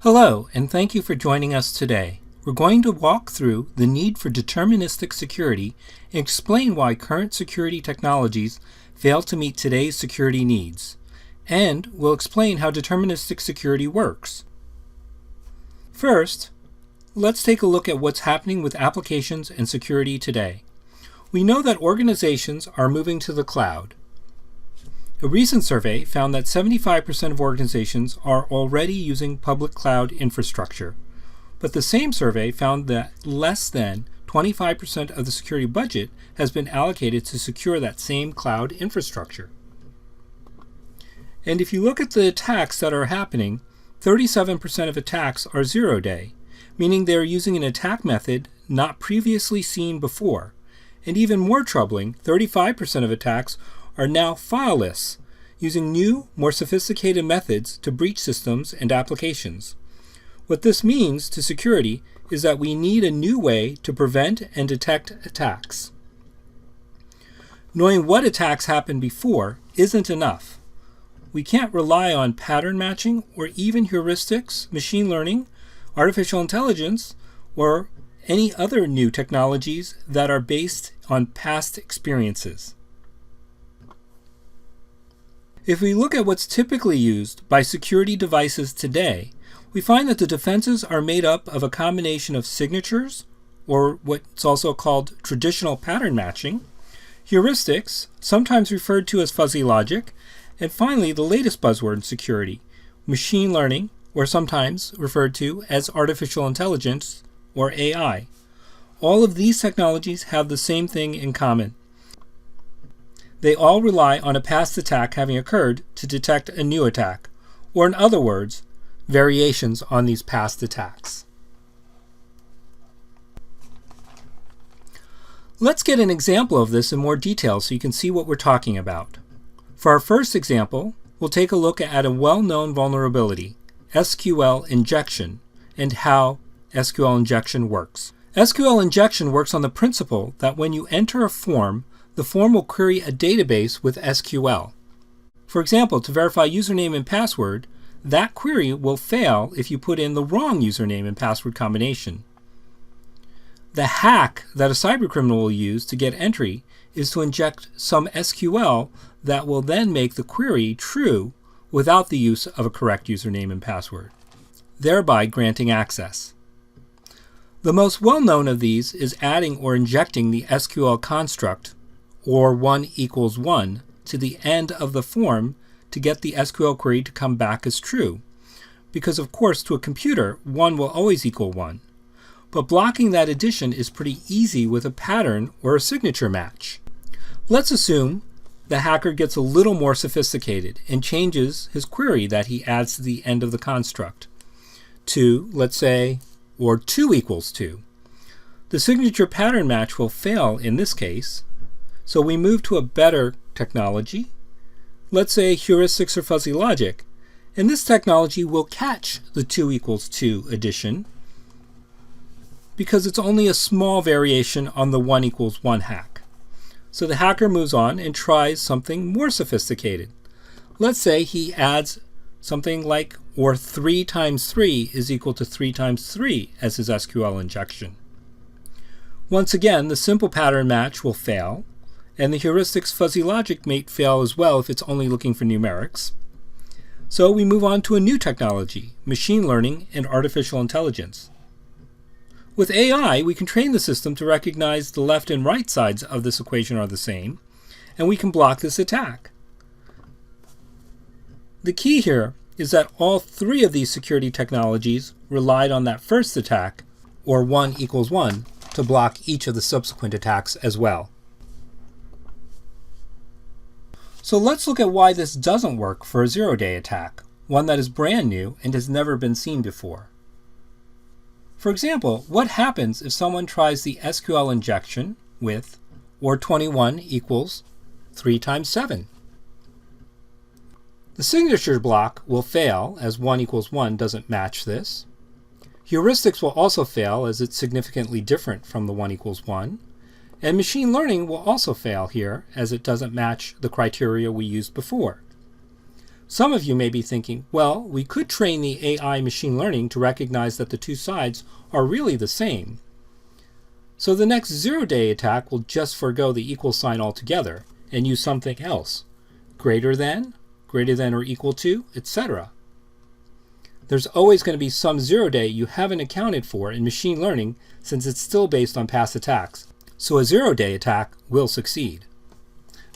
Hello, and thank you for joining us today. We're going to walk through the need for deterministic security and explain why current security technologies fail to meet today's security needs. And we'll explain how deterministic security works. First, let's take a look at what's happening with applications and security today. We know that organizations are moving to the cloud. A recent survey found that 75% of organizations are already using public cloud infrastructure, but the same survey found that less than 25% of the security budget has been allocated to secure that same cloud infrastructure. And if you look at the attacks that are happening, 37% of attacks are zero-day, meaning they're using an attack method not previously seen before. And even more troubling, 35% of attacks are now fileless, using new, more sophisticated methods to breach systems and applications. What this means to security is that we need a new way to prevent and detect attacks. Knowing what attacks happened before isn't enough. We can't rely on pattern matching or even heuristics, machine learning, artificial intelligence, or any other new technologies that are based on past experiences. If we look at what's typically used by security devices today, we find that the defenses are made up of a combination of signatures, or what's also called traditional pattern matching, heuristics, sometimes referred to as fuzzy logic, and finally the latest buzzword in security, machine learning, or sometimes referred to as artificial intelligence, or AI. All of these technologies have the same thing in common. They all rely on a past attack having occurred to detect a new attack, or in other words, variations on these past attacks. Let's get an example of this in more detail so you can see what we're talking about. For our first example, we'll take a look at a well-known vulnerability, SQL injection, and how SQL injection works. SQL injection works on the principle that when you enter a form, the form will query a database with SQL. For example, to verify username and password, that query will fail if you put in the wrong username and password combination. The hack that a cybercriminal will use to get entry is to inject some SQL that will then make the query true without the use of a correct username and password, thereby granting access. The most well-known of these is adding or injecting the SQL construct or 1 equals 1 to the end of the form to get the SQL query to come back as true. Because of course to a computer, 1 will always equal 1. But blocking that addition is pretty easy with a pattern or a signature match. Let's assume the hacker gets a little more sophisticated and changes his query that he adds to the end of the construct to, let's say, or 2 equals 2. The signature pattern match will fail in this case, so we move to a better technology, let's say heuristics or fuzzy logic, and this technology will catch the 2 equals 2 addition because it's only a small variation on the 1 equals 1 hack. So the hacker moves on and tries something more sophisticated. Let's say he adds something like or 3 times 3 is equal to 3 times 3 as his SQL injection. Once again, the simple pattern match will fail, and the heuristics fuzzy logic may fail as well if it's only looking for numerics. So we move on to a new technology, machine learning and artificial intelligence. With AI, we can train the system to recognize the left and right sides of this equation are the same, and we can block this attack. The key here is that all 3 of these security technologies relied on that first attack, or 1 equals 1, to block each of the subsequent attacks as well. So let's look at why this doesn't work for a zero-day attack, one that is brand new and has never been seen before. For example, what happens if someone tries the SQL injection with or 21 equals 3 times 7? The signature block will fail as 1 equals 1 doesn't match this. Heuristics will also fail as it's significantly different from the 1 equals 1. And machine learning will also fail here, as it doesn't match the criteria we used before. Some of you may be thinking, well, we could train the AI machine learning to recognize that the two sides are really the same. So the next zero-day attack will just forego the equal sign altogether and use something else. Greater than or equal to, etc. There's always going to be some zero-day you haven't accounted for in machine learning since it's still based on past attacks. So a zero-day attack will succeed.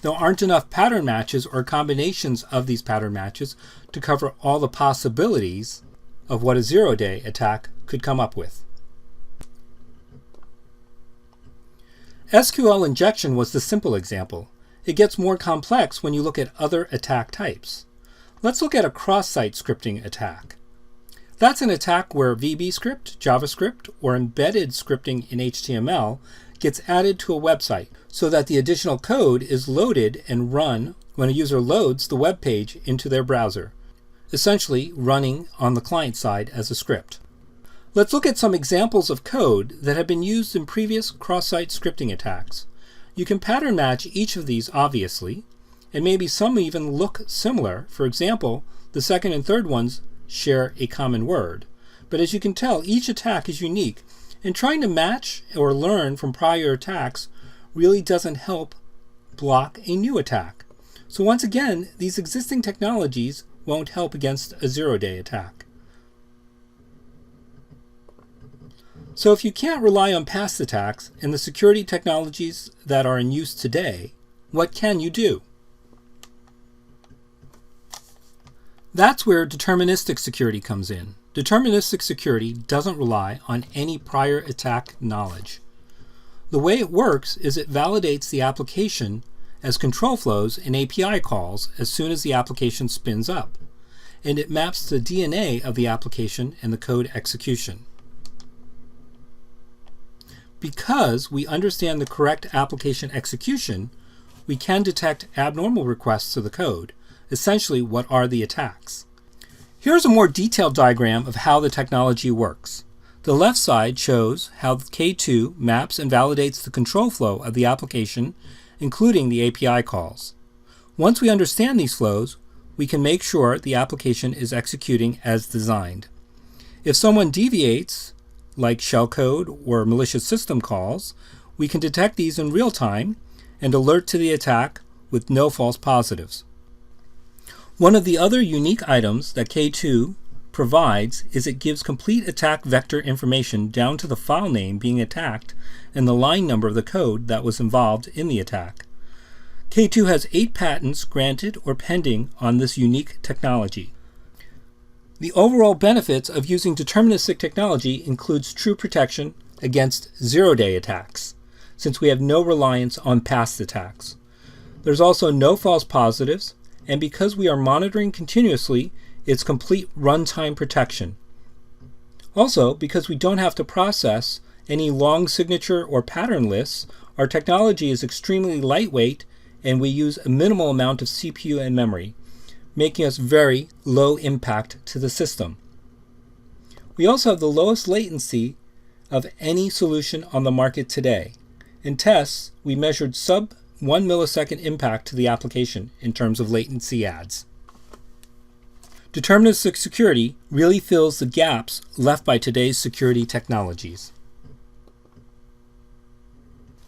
There aren't enough pattern matches or combinations of these pattern matches to cover all the possibilities of what a zero-day attack could come up with. SQL injection was the simple example. It gets more complex when you look at other attack types. Let's look at a cross-site scripting attack. That's an attack where VB script, JavaScript, or embedded scripting in HTML gets added to a website so that the additional code is loaded and run when a user loads the web page into their browser, essentially running on the client side as a script. Let's look at some examples of code that have been used in previous cross-site scripting attacks. You can pattern match each of these obviously, and maybe some even look similar. For example, the second and third ones share a common word. But as you can tell, each attack is unique, and trying to match or learn from prior attacks really doesn't help block a new attack. So once again, these existing technologies won't help against a zero-day attack. So if you can't rely on past attacks and the security technologies that are in use today, what can you do? That's where deterministic security comes in. Deterministic security doesn't rely on any prior attack knowledge. The way it works is it validates the application as control flows and API calls as soon as the application spins up, and it maps the DNA of the application and the code execution. Because we understand the correct application execution, we can detect abnormal requests to the code. Essentially, what are the attacks? Here's a more detailed diagram of how the technology works. The left side shows how K2 maps and validates the control flow of the application, including the API calls. Once we understand these flows, we can make sure the application is executing as designed. If someone deviates, like shellcode or malicious system calls, we can detect these in real time and alert to the attack with no false positives. One of the other unique items that K2 provides is it gives complete attack vector information down to the file name being attacked and the line number of the code that was involved in the attack. K2 has 8 patents granted or pending on this unique technology. The overall benefits of using deterministic technology includes true protection against zero-day attacks, since we have no reliance on past attacks. There's also no false positives, and because we are monitoring continuously, it's complete runtime protection. Also, because we don't have to process any long signature or pattern lists, our technology is extremely lightweight and we use a minimal amount of CPU and memory, making us very low impact to the system. We also have the lowest latency of any solution on the market today. In tests, we measured sub 1 millisecond impact to the application in terms of latency adds. Deterministic security really fills the gaps left by today's security technologies.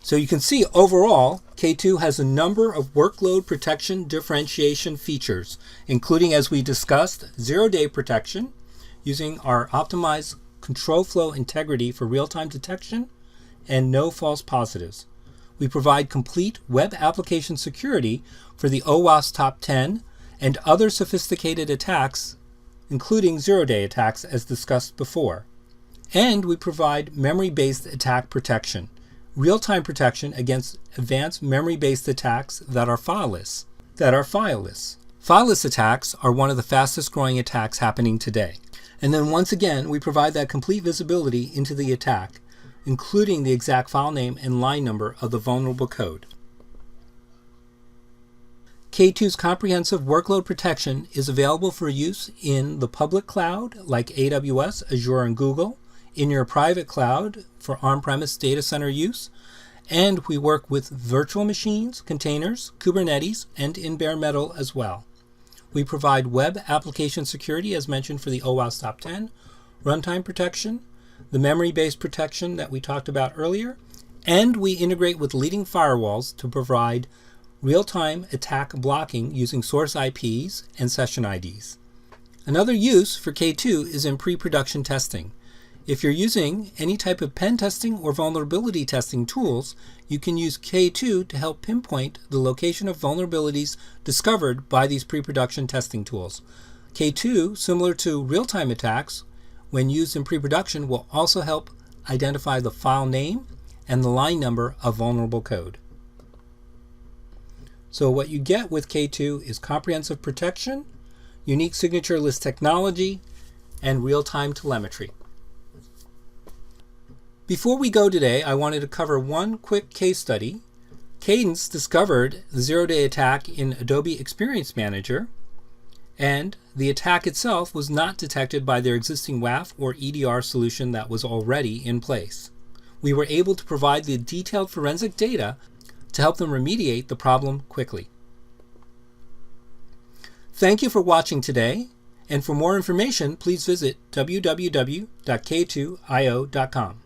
So you can see overall, K2 has a number of workload protection differentiation features, including, as we discussed, zero-day protection using our optimized control flow integrity for real-time detection and no false positives. We provide complete web application security for the OWASP top 10 and other sophisticated attacks, including zero-day attacks as discussed before. And we provide memory-based attack protection, real-time protection against advanced memory-based attacks that are fileless. Fileless attacks are one of the fastest growing attacks happening today. And then once again, we provide that complete visibility into the attack, including the exact file name and line number of the vulnerable code. K2's comprehensive workload protection is available for use in the public cloud like AWS, Azure, and Google, in your private cloud for on-premise data center use, And we work with virtual machines, containers, Kubernetes, and in bare metal as well. We provide web application security, as mentioned, for the OWASP Top 10, runtime protection, the memory-based protection that we talked about earlier, and we integrate with leading firewalls to provide real-time attack blocking using source IPs and session IDs. Another use for K2 is in pre-production testing. If you're using any type of pen testing or vulnerability testing tools, you can use K2 to help pinpoint the location of vulnerabilities discovered by these pre-production testing tools. K2, similar to real-time attacks, when used in pre-production, will also help identify the file name and the line number of vulnerable code. So what you get with K2 is comprehensive protection, unique signature list technology, and real-time telemetry. Before we go today, I wanted to cover one quick case study. Cadence discovered the zero-day attack in Adobe Experience Manager, and the attack itself was not detected by their existing WAF or EDR solution that was already in place. We were able to provide the detailed forensic data to help them remediate the problem quickly. Thank you for watching today, and for more information, please visit www.k2io.com.